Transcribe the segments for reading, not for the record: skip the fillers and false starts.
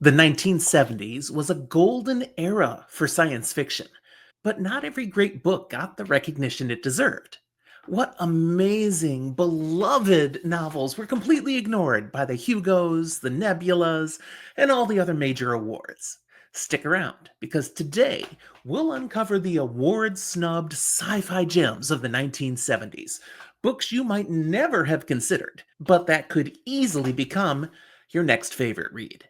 The 1970s was a golden era for science fiction, but not every great book got the recognition it deserved. What amazing, beloved novels were completely ignored by the Hugos, the Nebulas, and all the other major awards. Stick around, because today we'll uncover the award-snubbed sci-fi gems of the 1970s, books you might never have considered, but that could easily become your next favorite read.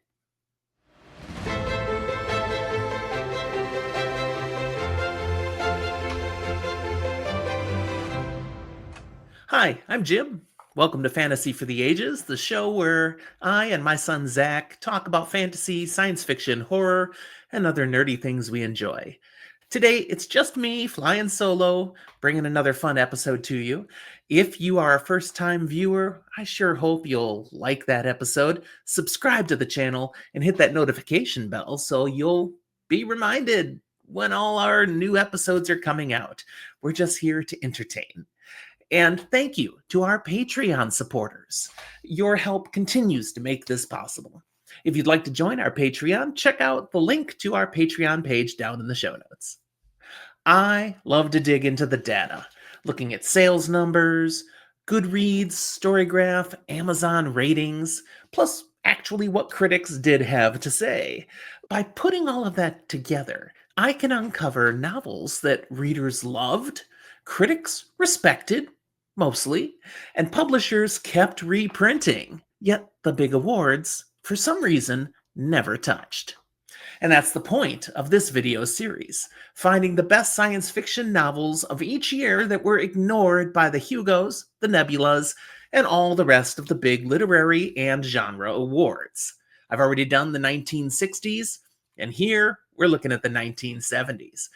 Hi, I'm Jim. Welcome to Fantasy for the Ages, the show where I and my son Zach talk about fantasy, science fiction, horror, and other nerdy things we enjoy. Today, it's just me flying solo, bringing another fun episode to you. If you are a first time viewer, I sure hope you'll like that episode, subscribe to the channel, and hit that notification bell so you'll be reminded when all our new episodes are coming out. We're just here to entertain. And thank you to our Patreon supporters. Your help continues to make this possible. If you'd like to join our Patreon, check out the link to our Patreon page down in the show notes. I love to dig into the data, looking at sales numbers, Goodreads, Storygraph, Amazon ratings, plus actually what critics did have to say. By putting all of that together, I can uncover novels that readers loved, critics respected, mostly, and publishers kept reprinting. Yet the big awards, for some reason, never touched. And that's the point of this video series, finding the best science fiction novels of each year that were ignored by the Hugos, the Nebulas, and all the rest of the big literary and genre awards. I've already done the 1960s, and here we're looking at the 1970s.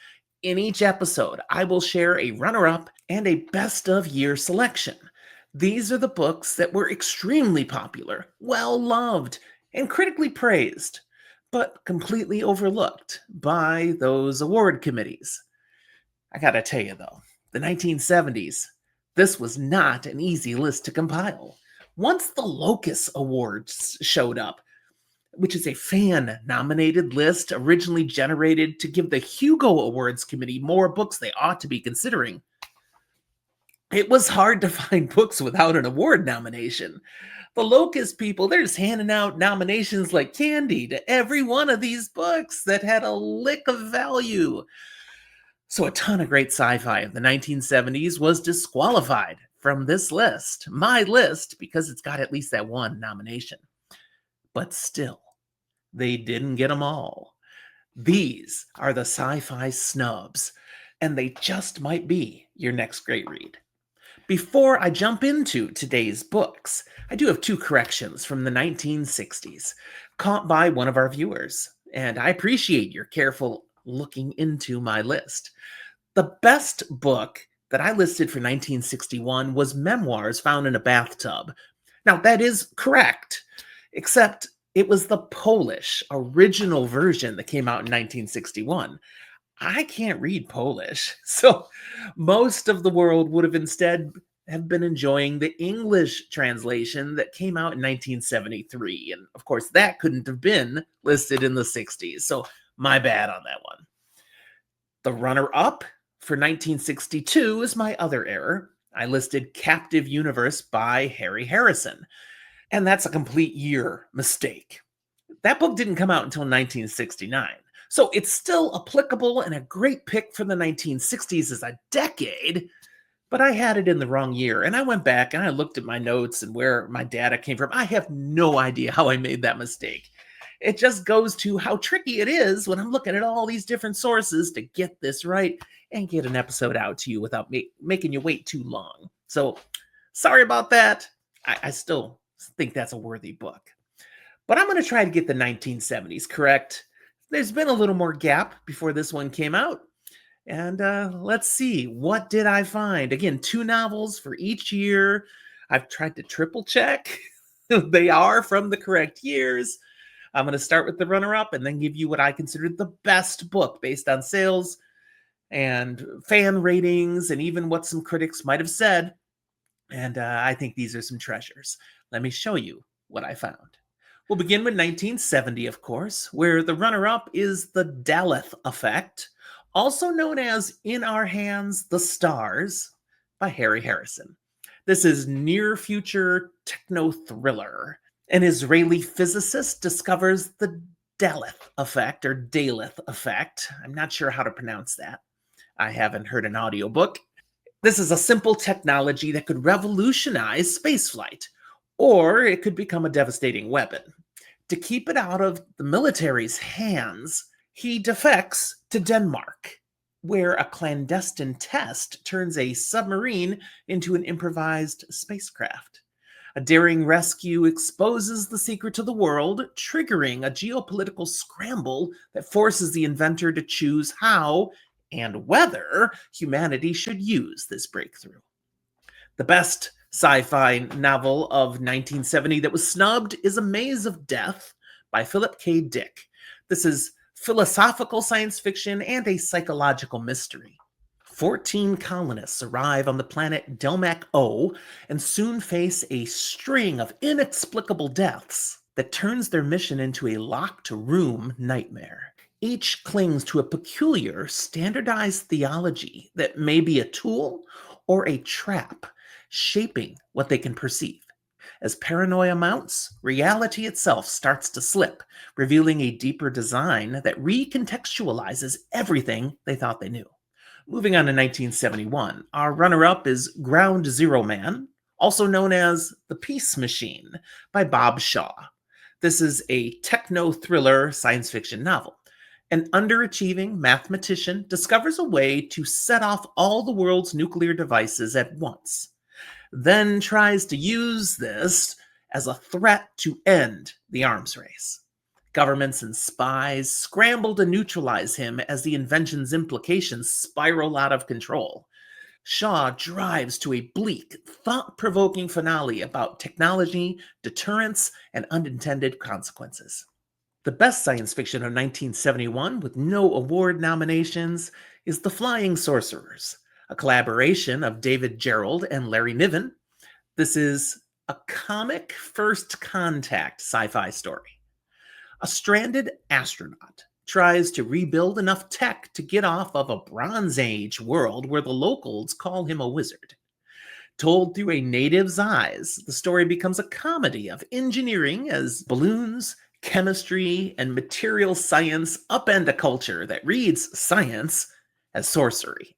In each episode, I will share a runner-up and a best-of-year selection. These are the books that were extremely popular, well-loved, and critically praised, but completely overlooked by those award committees. I gotta tell you though, the 1970s, this was not an easy list to compile. Once the Locus Awards showed up, which is a fan-nominated list originally generated to give the Hugo Awards Committee more books they ought to be considering, it was hard to find books without an award nomination. The Locust people, they're just handing out nominations like candy to every one of these books that had a lick of value. So a ton of great sci-fi of the 1970s was disqualified from this list, my list, because it's got at least that one nomination. But still, they didn't get them all. These are the sci-fi snubs, and they just might be your next great read. Before I jump into today's books, I do have two corrections from the 1960s, caught by one of our viewers, and I appreciate your careful looking into my list. The best book that I listed for 1961 was Memoirs Found in a Bathtub. Now, that is correct, except it was the Polish original version that came out in 1961. I can't read Polish, so most of the world would have instead have been enjoying the English translation that came out in 1973. And of course, that couldn't have been listed in the 60s, so my bad on that one. The runner-up for 1962 is my other error. I listed Captive Universe by Harry Harrison, and that's a complete year mistake. That book didn't come out until 1969. So it's still applicable and a great pick for the 1960s as a decade, but I had it in the wrong year. And I went back and I looked at my notes and where my data came from. I have no idea how I made that mistake. It just goes to how tricky it is when I'm looking at all these different sources to get this right and get an episode out to you without making you wait too long. So sorry about that. I still think that's a worthy book. But I'm going to try to get the 1970s correct. There's been a little more gap before this one came out. And let's see, what did I find? Again, two novels for each year. I've tried to triple check. They are from the correct years. I'm going to start with the runner-up and then give you what I consider the best book based on sales and fan ratings and even what some critics might have said. And I think these are some treasures. Let me show you what I found. We'll begin with 1970, of course, where the runner up is the Daleth Effect, also known as In Our Hands, the Stars, by Harry Harrison. This is near future techno thriller. An Israeli physicist discovers the Daleth effect or Daleth effect. I'm not sure how to pronounce that. I haven't heard an audiobook. This is a simple technology that could revolutionize spaceflight, or it could become a devastating weapon. To keep it out of the military's hands, he defects to Denmark, where a clandestine test turns a submarine into an improvised spacecraft. A daring rescue exposes the secret to the world, triggering a geopolitical scramble that forces the inventor to choose how and whether humanity should use this breakthrough. The best sci-fi novel of 1970 that was snubbed is A Maze of Death by Philip K. Dick. This is philosophical science fiction and a psychological mystery. 14 colonists arrive on the planet Delmac O and soon face a string of inexplicable deaths that turns their mission into a locked room nightmare. Each clings to a peculiar, standardized theology that may be a tool or a trap, shaping what they can perceive. As paranoia mounts, reality itself starts to slip, revealing a deeper design that recontextualizes everything they thought they knew. Moving on to 1971, our runner-up is Ground Zero Man, also known as The Peace Machine by Bob Shaw. This is a techno-thriller science fiction novel. An underachieving mathematician discovers a way to set off all the world's nuclear devices at once, then tries to use this as a threat to end the arms race. Governments and spies scramble to neutralize him as the invention's implications spiral out of control. Shaw drives to a bleak, thought-provoking finale about technology, deterrence, and unintended consequences. The best science fiction of 1971 with no award nominations is The Flying Sorcerers, a collaboration of David Gerrold and Larry Niven. This is a comic first contact sci-fi story. A stranded astronaut tries to rebuild enough tech to get off of a Bronze Age world where the locals call him a wizard. Told through a native's eyes, the story becomes a comedy of engineering as balloons, chemistry, and material science upend a culture that reads science as sorcery.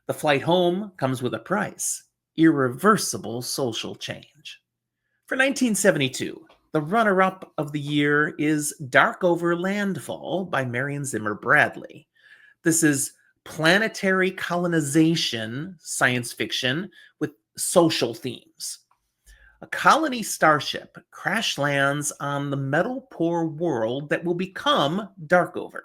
The flight home comes with a price: irreversible social change. For 1972, the runner-up of the year is Dark Over Landfall by Marion Zimmer Bradley. This is planetary colonization science fiction with social themes. A colony starship crash lands on the metal-poor world that will become Darkover,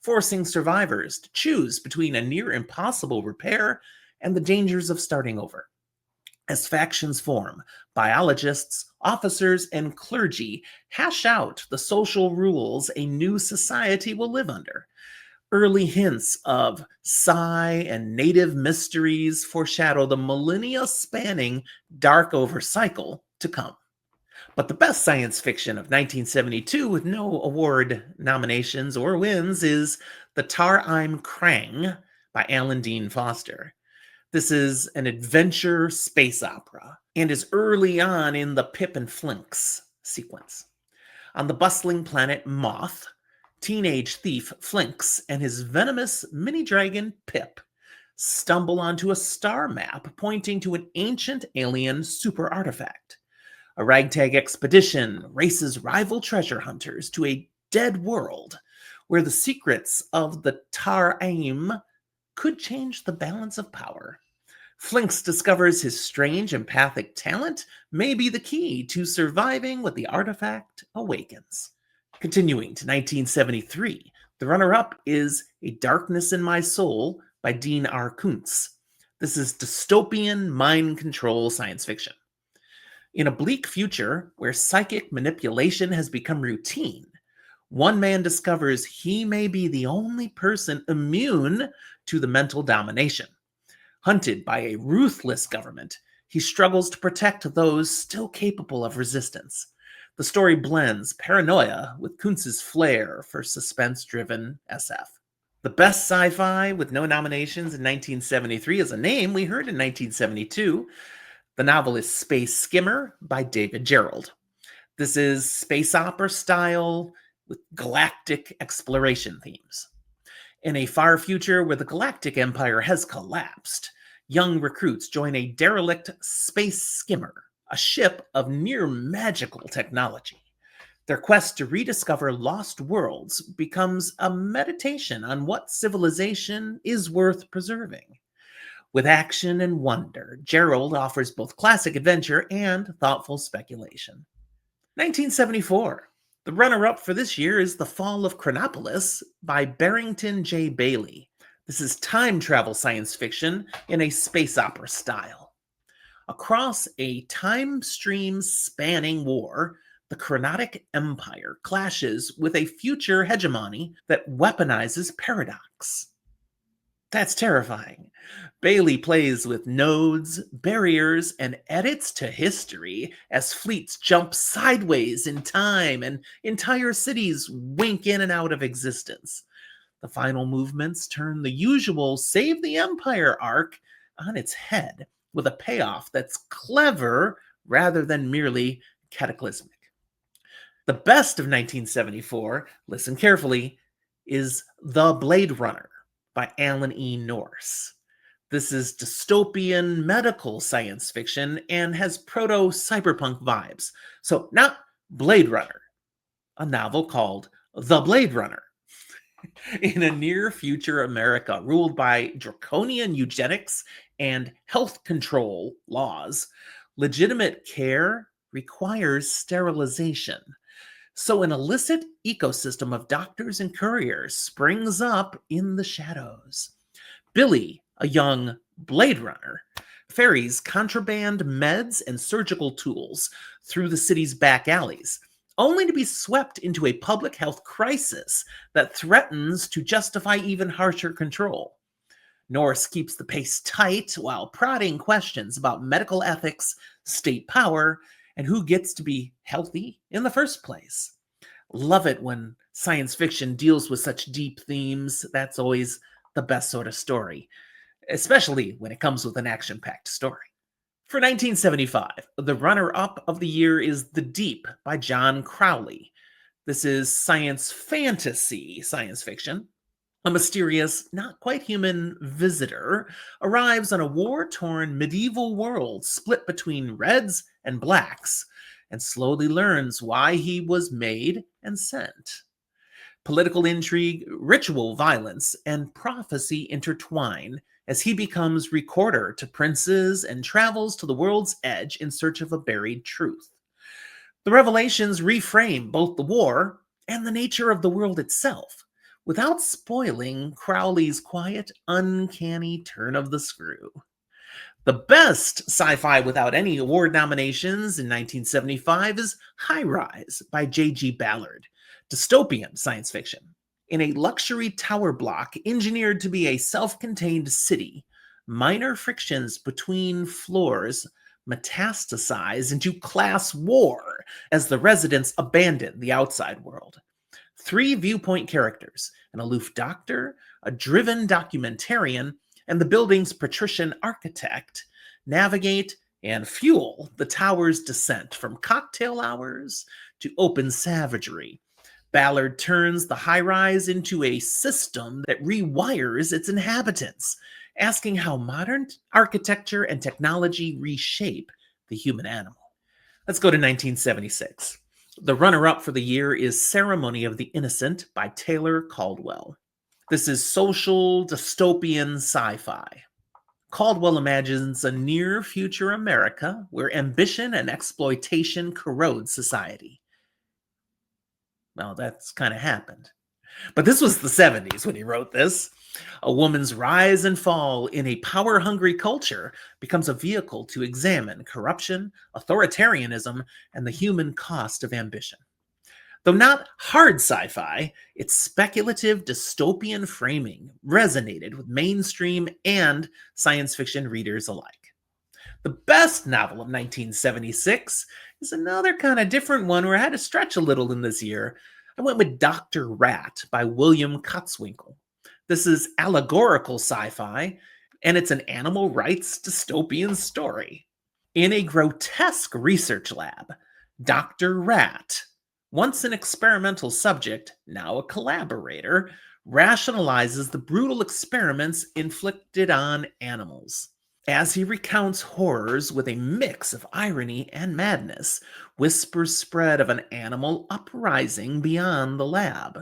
forcing survivors to choose between a near-impossible repair and the dangers of starting over. As factions form, biologists, officers, and clergy hash out the social rules a new society will live under. Early hints of sci and native mysteries foreshadow the millennia-spanning Darkover cycle to come. But the best science fiction of 1972 with no award nominations or wins is The Tar I'm Krang by Alan Dean Foster. This is an adventure space opera and is early on in the Pip and Flinks sequence. On the bustling planet Moth, teenage thief Flinks and his venomous mini-dragon Pip stumble onto a star map pointing to an ancient alien super artifact. A ragtag expedition races rival treasure hunters to a dead world where the secrets of the Tar Aim could change the balance of power. Flinks discovers his strange empathic talent may be the key to surviving what the artifact awakens. Continuing to 1973, the runner-up is A Darkness in My Soul by Dean R. Kuntz. This is dystopian mind control science fiction. In a bleak future where psychic manipulation has become routine, one man discovers he may be the only person immune to the mental domination. Hunted by a ruthless government, he struggles to protect those still capable of resistance. The story blends paranoia with Kuntz's flair for suspense-driven SF. The best sci-fi with no nominations in 1973 is a name we heard in 1972. The novel is Space Skimmer by David Gerrold. This is space opera style with galactic exploration themes. In a far future where the galactic empire has collapsed, young recruits join a derelict space skimmer, a ship of near magical technology. Their quest to rediscover lost worlds becomes a meditation on what civilization is worth preserving. With action and wonder, Gerald offers both classic adventure and thoughtful speculation. 1974. The runner-up for this year is The Fall of Chronopolis by Barrington J. Bailey. This is time travel science fiction in a space opera style. Across a time stream spanning war, the Chronotic Empire clashes with a future hegemony that weaponizes paradox. That's terrifying. Bailey plays with nodes, barriers, and edits to history as fleets jump sideways in time and entire cities wink in and out of existence. The final movements turn the usual Save the Empire arc on its head with a payoff that's clever rather than merely cataclysmic. The best of 1974, listen carefully, is The Blade Runner by Alan E. Norse. This is dystopian medical science fiction and has proto-cyberpunk vibes. So not Blade Runner, a novel called The Blade Runner. In a near-future America ruled by draconian eugenics and health control laws, legitimate care requires sterilization. So an illicit ecosystem of doctors and couriers springs up in the shadows. Billy, a young Blade Runner, ferries contraband meds and surgical tools through the city's back alleys, only to be swept into a public health crisis that threatens to justify even harsher control. Norse keeps the pace tight while prodding questions about medical ethics, state power, and who gets to be healthy in the first place. Love it when science fiction deals with such deep themes. That's always the best sort of story, especially when it comes with an action-packed story. For 1975, the runner-up of the year is The Deep by John Crowley. This is science fantasy science fiction. A mysterious, not quite human visitor arrives on a war-torn medieval world split between reds and blacks, and slowly learns why he was made and sent. Political intrigue, ritual violence, and prophecy intertwine as he becomes recorder to princes and travels to the world's edge in search of a buried truth. The revelations reframe both the war and the nature of the world itself, without spoiling Crowley's quiet, uncanny turn of the screw. The best sci-fi without any award nominations in 1975 is High Rise by J.G. Ballard, dystopian science fiction. In a luxury tower block engineered to be a self-contained city, minor frictions between floors metastasize into class war as the residents abandon the outside world. 3 viewpoint characters, an aloof doctor, a driven documentarian, and the building's patrician architect, navigate and fuel the tower's descent from cocktail hours to open savagery. Ballard turns the high-rise into a system that rewires its inhabitants, asking how modern architecture and technology reshape the human animal. Let's go to 1976. The runner-up for the year is Ceremony of the Innocent by Taylor Caldwell. This is social dystopian sci-fi. Caldwell imagines a near-future America where ambition and exploitation corrode society. Well, that's kind of happened. But this was the 70s when he wrote this. A woman's rise and fall in a power-hungry culture becomes a vehicle to examine corruption, authoritarianism, and the human cost of ambition. Though not hard sci-fi, its speculative dystopian framing resonated with mainstream and science fiction readers alike. The best novel of 1976 is another kind of different one where I had to stretch a little in this year. I went with Dr. Rat by William Kutzwinkle. This is allegorical sci-fi, and it's an animal rights dystopian story. In a grotesque research lab, Dr. Rat, once an experimental subject, now a collaborator, rationalizes the brutal experiments inflicted on animals. As he recounts horrors with a mix of irony and madness, whispers spread of an animal uprising beyond the lab.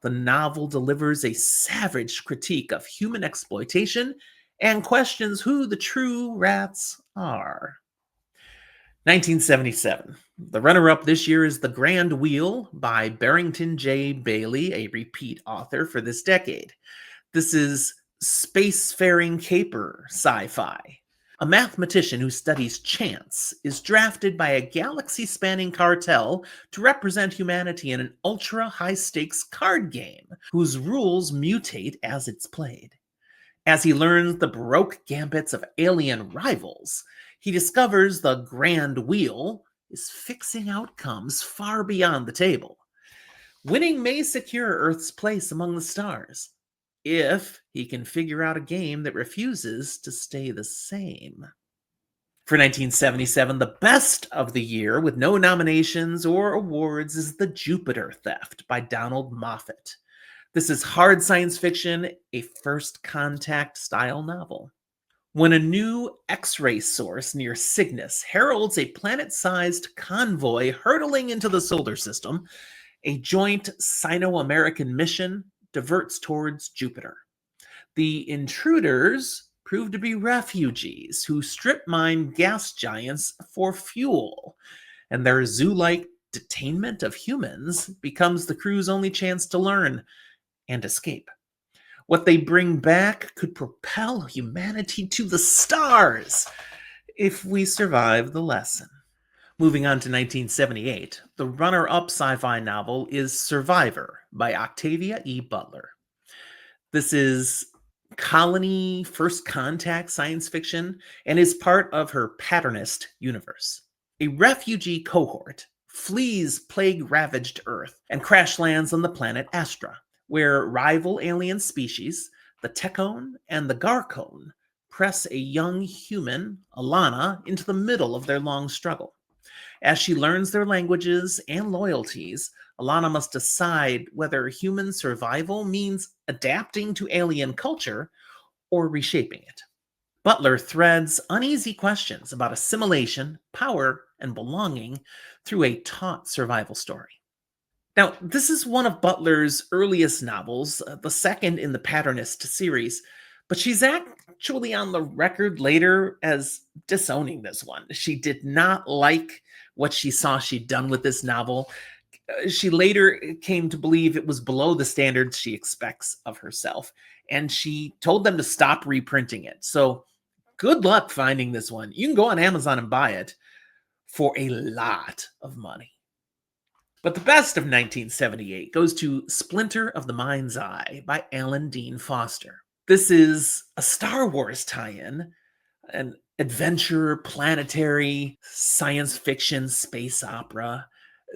The novel delivers a savage critique of human exploitation and questions who the true rats are. 1977. The runner-up this year is The Grand Wheel by Barrington J. Bailey, a repeat author for this decade. This is spacefaring caper sci-fi. A mathematician who studies chance is drafted by a galaxy-spanning cartel to represent humanity in an ultra-high-stakes card game whose rules mutate as it's played. As he learns the baroque gambits of alien rivals, he discovers the Grand Wheel is fixing outcomes far beyond the table. Winning may secure Earth's place among the stars, if he can figure out a game that refuses to stay the same. For 1977, the best of the year with no nominations or awards is The Jupiter Theft by Donald Moffat. This is hard science fiction, a first contact style novel. When a new X-ray source near Cygnus heralds a planet-sized convoy hurtling into the solar system, a joint Sino-American mission diverts towards Jupiter. The intruders prove to be refugees who strip mine gas giants for fuel, and their zoo-like detainment of humans becomes the crew's only chance to learn and escape. What they bring back could propel humanity to the stars if we survive the lesson. Moving on to 1978, the runner-up sci-fi novel is Survivor by Octavia E. Butler. This is colony first contact science fiction and is part of her Patternist universe. A refugee cohort flees plague-ravaged Earth and crash lands on the planet Astra, where rival alien species, the Tekone and the Garcone, press a young human, Alana, into the middle of their long struggle. As she learns their languages and loyalties, Alana must decide whether human survival means adapting to alien culture or reshaping it. Butler threads uneasy questions about assimilation, power, and belonging through a taut survival story. Now, this is one of Butler's earliest novels, the second in the Patternist series, but she's actually on the record later as disowning this one. She did not like what she saw she'd done with this novel. She later came to believe it was below the standards she expects of herself, and she told them to stop reprinting it. So good luck finding this one. You can go on Amazon and buy it for a lot of money. But the best of 1978 goes to Splinter of the Mind's Eye by Alan Dean Foster. This is a Star Wars tie-in, an adventure, planetary, science fiction, space opera.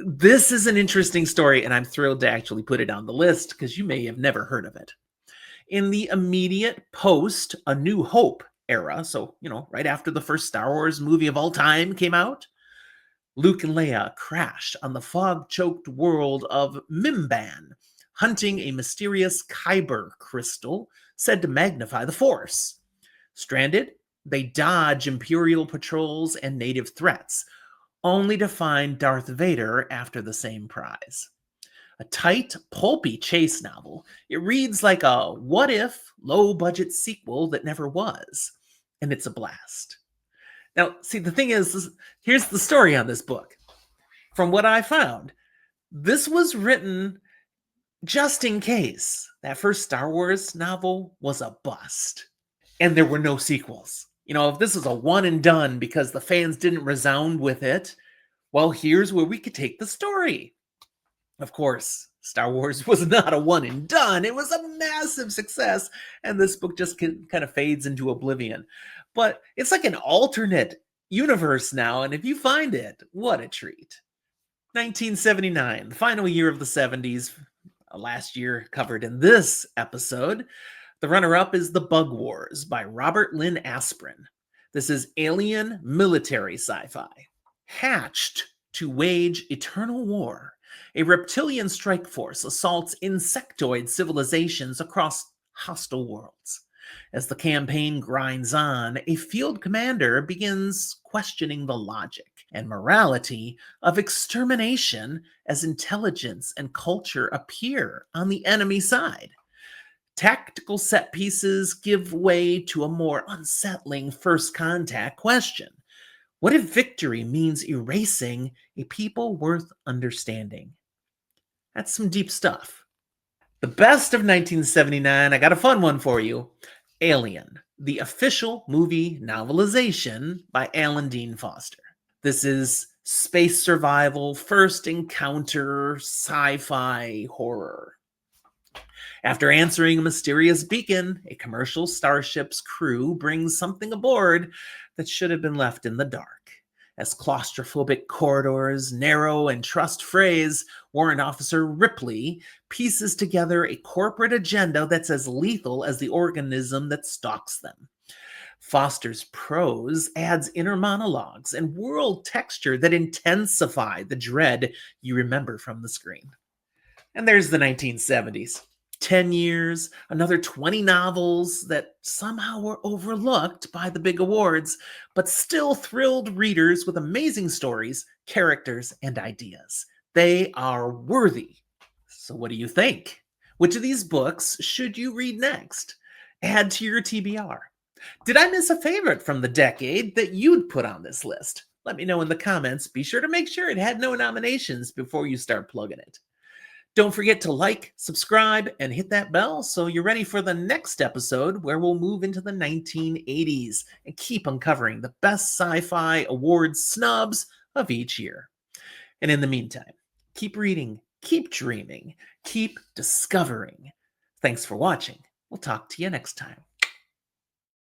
This is an interesting story, and I'm thrilled to actually put it on the list because you may have never heard of it. In the immediate post A New Hope era, so, right after the first Star Wars movie of all time came out, Luke and Leia crash on the fog-choked world of Mimban, hunting a mysterious Kyber crystal said to magnify the Force. Stranded, they dodge Imperial patrols and native threats, only to find Darth Vader after the same prize. A tight, pulpy chase novel, it reads like a what-if, low-budget sequel that never was, and it's a blast. Now, see, the thing is, here's the story on this book. From what I found, this was written just in case that first Star Wars novel was a bust and there were no sequels. If this was a one and done because the fans didn't resound with it, well, here's where we could take the story. Of course, Star Wars was not a one and done. It was a massive success, and this book just kind of fades into oblivion. But it's like an alternate universe now, and if you find it, what a treat. 1979, the final year of the 70s, last year covered in this episode. The runner-up is The Bug Wars by Robert Lynn Asprin. This is alien military sci-fi. Hatched to wage eternal war, a reptilian strike force assaults insectoid civilizations across hostile worlds. As the campaign grinds on, a field commander begins questioning the logic and morality of extermination as intelligence and culture appear on the enemy side. Tactical set pieces give way to a more unsettling first contact question. What if victory means erasing a people worth understanding? That's some deep stuff. The best of 1979, I got a fun one for you. Alien, the official movie novelization by Alan Dean Foster. This is space survival, first encounter, sci-fi horror. After answering a mysterious beacon, a commercial starship's crew brings something aboard that should have been left in the dark. As claustrophobic corridors narrow and trust phrase, Warrant Officer Ripley pieces together a corporate agenda that's as lethal as the organism that stalks them. Foster's prose adds inner monologues and world texture that intensify the dread you remember from the screen. And there's the 1970s. 10 years, another 20 novels that somehow were overlooked by the big awards, but still thrilled readers with amazing stories, characters, and ideas. They are worthy. So what do you think? Which of these books should you read next? Add to your TBR. Did I miss a favorite from the decade that you'd put on this list? Let me know in the comments. Be sure to make sure it had no nominations before you start plugging it. Don't forget to like, subscribe, and hit that bell so you're ready for the next episode where we'll move into the 1980s and keep uncovering the best sci-fi award snubs of each year. And in the meantime, keep reading, keep dreaming, keep discovering. Thanks for watching. We'll talk to you next time.